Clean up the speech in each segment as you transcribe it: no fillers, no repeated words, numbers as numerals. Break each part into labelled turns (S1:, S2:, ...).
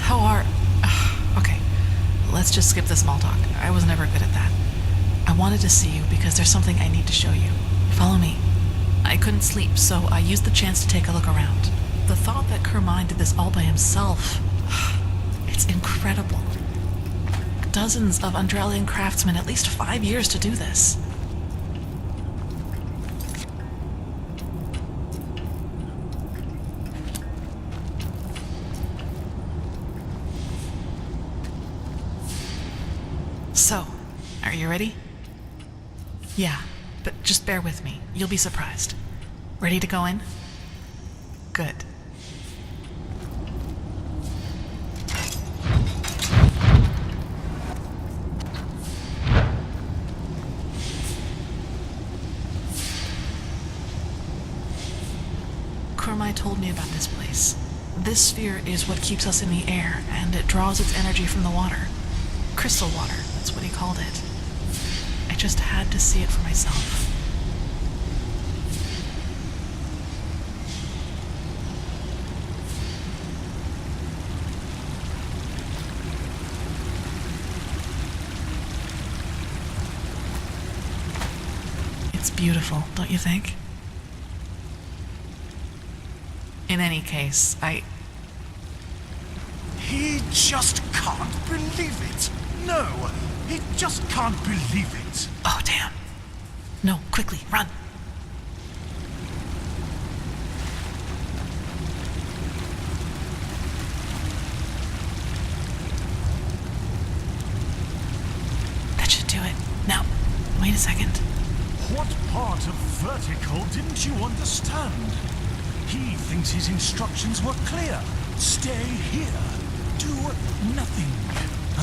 S1: How are... Okay, let's just skip the small talk. I was never good at that. I wanted to see you because there's something I need to show you. Follow me. I couldn't sleep, so I used the chance to take a look around. The thought that Carmine did this all by himself... It's incredible. Dozens of Andralian craftsmen, at least 5 years to do this. So, are you ready? Yeah, but just bear with me. You'll be surprised. Ready to go in? Good. Kurmai told me about this place. This sphere is what keeps us in the air, and it draws its energy from the water. Crystal water, that's what he called it. I just had to see it for myself. It's beautiful, don't you think? In any case,
S2: He just can't believe it. No, he just can't believe it.
S1: Oh, damn. No, quickly, run. That should do it. Now, wait a second.
S2: What part of vertical didn't you understand? He thinks his instructions were clear. Stay here. Do nothing.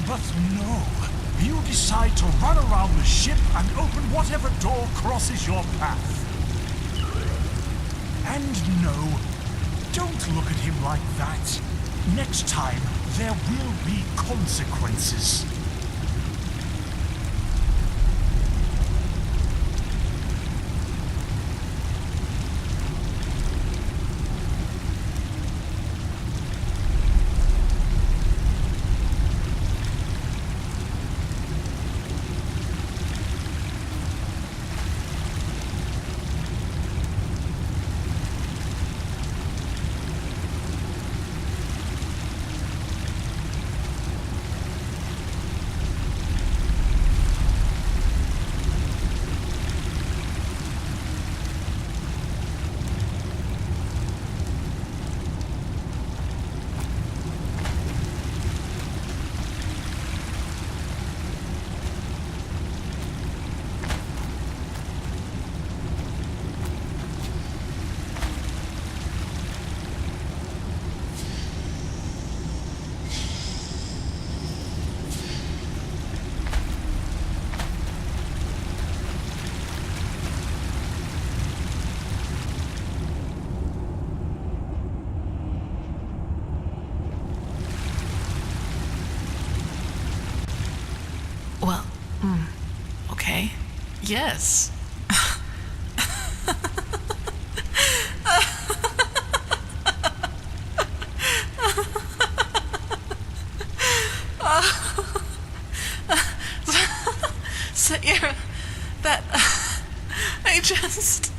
S2: But no. You decide to run around the ship and open whatever door crosses your path. And no, don't look at him like that. Next time, there will be consequences.
S1: Well, okay. Yes. Sayera, that... I just...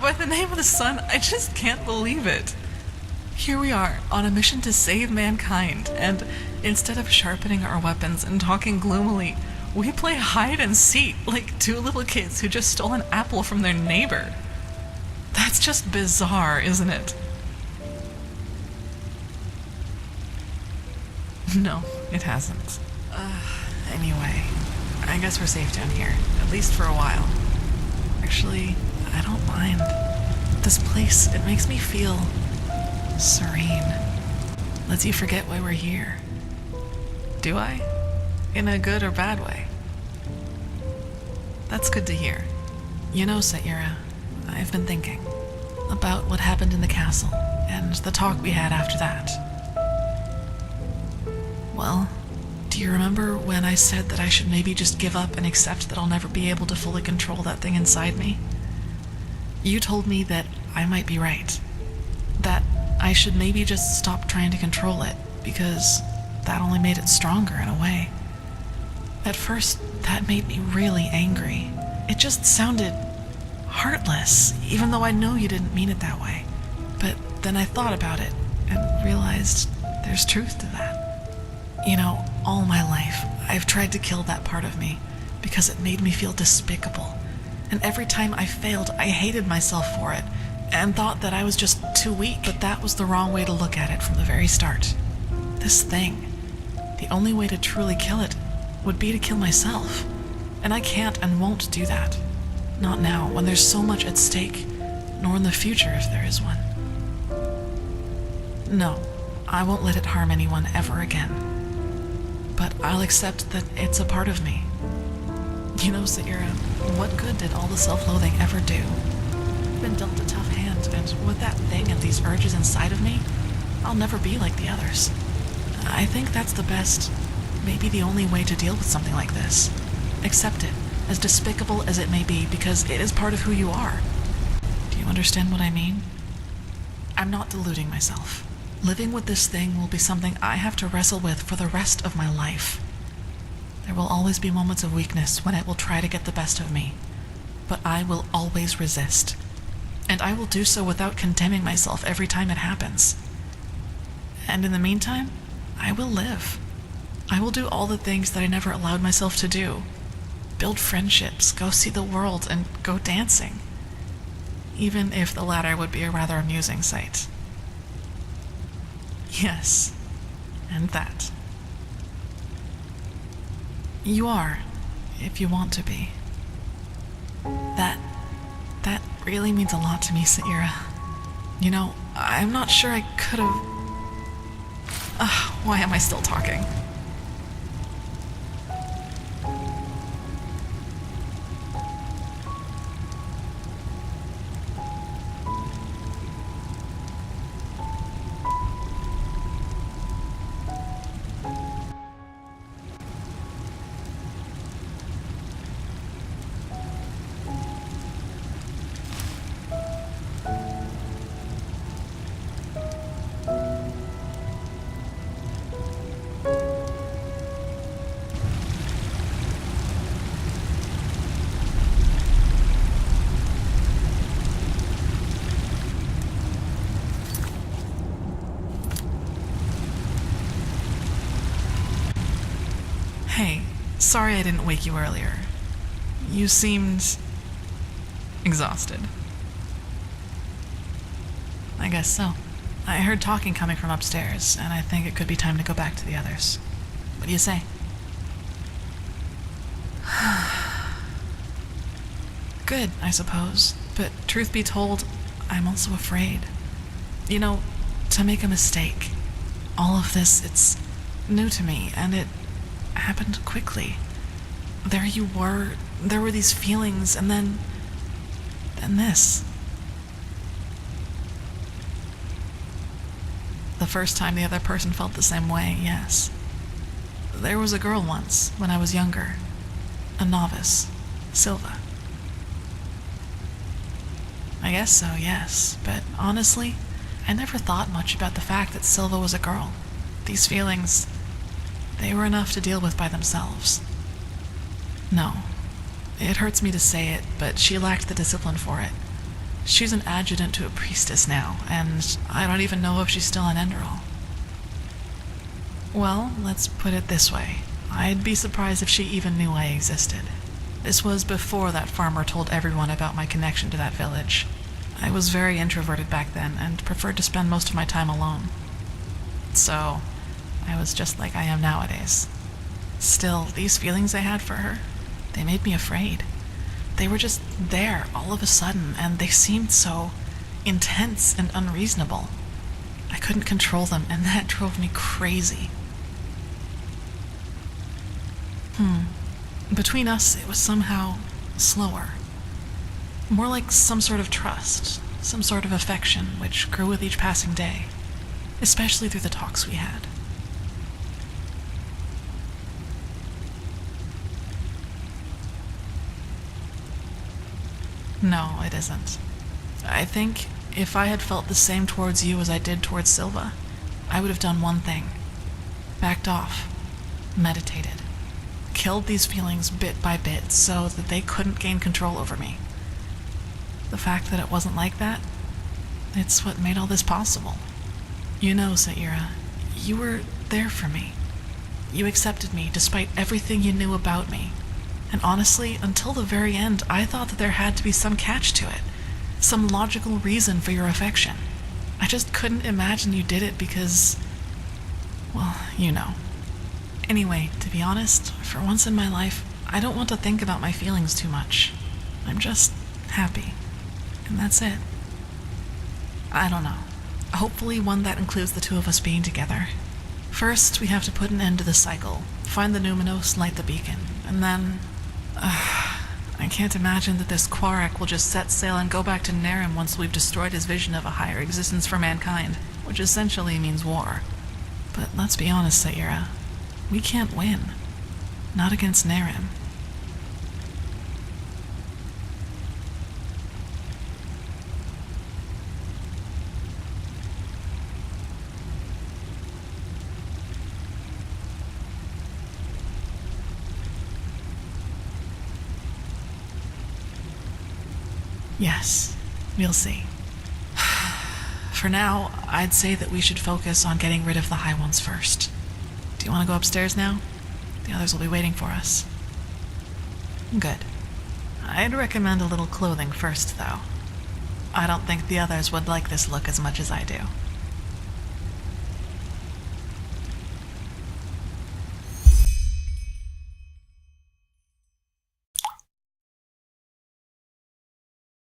S1: by the name of the sun, I just can't believe it. Here we are, on a mission to save mankind, and instead of sharpening our weapons and talking gloomily, we play hide and seek like two little kids who just stole an apple from their neighbor. That's just bizarre, isn't it? No, it hasn't. Anyway, I guess we're safe down here, at least for a while. Actually, I don't mind. This place, it makes me feel serene. Lets you forget why we're here. Do I? In a good or bad way? That's good to hear. You know, Sayera, I've been thinking about what happened in the castle and the talk we had after that. Well, do you remember when I said that I should maybe just give up and accept that I'll never be able to fully control that thing inside me? You told me that I might be right. That I should maybe just stop trying to control it, because that only made it stronger in a way. At first, that made me really angry. It just sounded heartless, even though I know you didn't mean it that way. But then I thought about it and realized there's truth to that. You know, all my life, I've tried to kill that part of me because it made me feel despicable. And every time I failed, I hated myself for it and thought that I was just too weak. But that was the wrong way to look at it from the very start. This thing, the only way to truly kill it would be to kill myself. And I can't and won't do that. Not now, when there's so much at stake, nor in the future if there is one. No, I won't let it harm anyone ever again. But I'll accept that it's a part of me. You know, Saira, what good did all the self-loathing ever do? I've been dealt a tough hand, and with that thing and these urges inside of me, I'll never be like the others. I think that's the best, maybe the only way to deal with something like this. Accept it, as despicable as it may be, because it is part of who you are. Do you understand what I mean? I'm not deluding myself. Living with this thing will be something I have to wrestle with for the rest of my life. There will always be moments of weakness when it will try to get the best of me, but I will always resist. And I will do so without condemning myself every time it happens. And in the meantime, I will live. I will do all the things that I never allowed myself to do. Build friendships, go see the world, and go dancing. Even if the latter would be a rather amusing sight. Yes, and that. You are, if you want to be. That really means a lot to me, Saira. You know, I'm not sure I could have... why am I still talking? Hey, sorry I didn't wake you earlier. You seemed... exhausted. I guess so. I heard talking coming from upstairs, and I think it could be time to go back to the others. What do you say? Good, I suppose. But truth be told, I'm also afraid. You know, to make a mistake. All of this, it's new to me, and it happened quickly. There you were, there were these feelings, and then this. The first time the other person felt the same way, yes. There was a girl once, when I was younger. A novice. Silva. I guess so, yes, but honestly, I never thought much about the fact that Silva was a girl. These feelings, they were enough to deal with by themselves. No, it hurts me to say it, but she lacked the discipline for it. She's an adjutant to a priestess now, and I don't even know if she's still an Enderal. Well, let's put it this way. I'd be surprised if she even knew I existed. This was before that farmer told everyone about my connection to that village. I was very introverted back then, and preferred to spend most of my time alone. So, I was just like I am nowadays. Still, these feelings I had for her, they made me afraid. They were just there all of a sudden, and they seemed so intense and unreasonable. I couldn't control them, and that drove me crazy. Between us, it was somehow slower. More like some sort of trust, some sort of affection, which grew with each passing day, especially through the talks we had. No, it isn't. I think If I had felt the same towards you as I did towards Silva, I would have done one thing. Backed off. Meditated. Killed these feelings bit by bit so that they couldn't gain control over me. The fact that it wasn't like that, it's what made all this possible. You know, Saira, you were there for me. You accepted me despite everything you knew about me. And honestly, until the very end, I thought that there had to be some catch to it. Some logical reason for your affection. I just couldn't imagine you did it because, well, you know. Anyway, to be honest, for once in my life, I don't want to think about my feelings too much. I'm just happy. And that's it. I don't know. Hopefully one that includes the two of us being together. First, we have to put an end to the cycle, find the Numinos, light the beacon, and then... I can't imagine that this Quarak will just set sail and go back to Naren once we've destroyed his vision of a higher existence for mankind, which essentially means war. But let's be honest, Saira. We can't win. Not against Naren. Yes, we'll see. For now, I'd say that we should focus on getting rid of the High Ones first. Do you want to go upstairs now? The others will be waiting for us. Good. I'd recommend a little clothing first, though. I don't think the others would like this look as much as I do.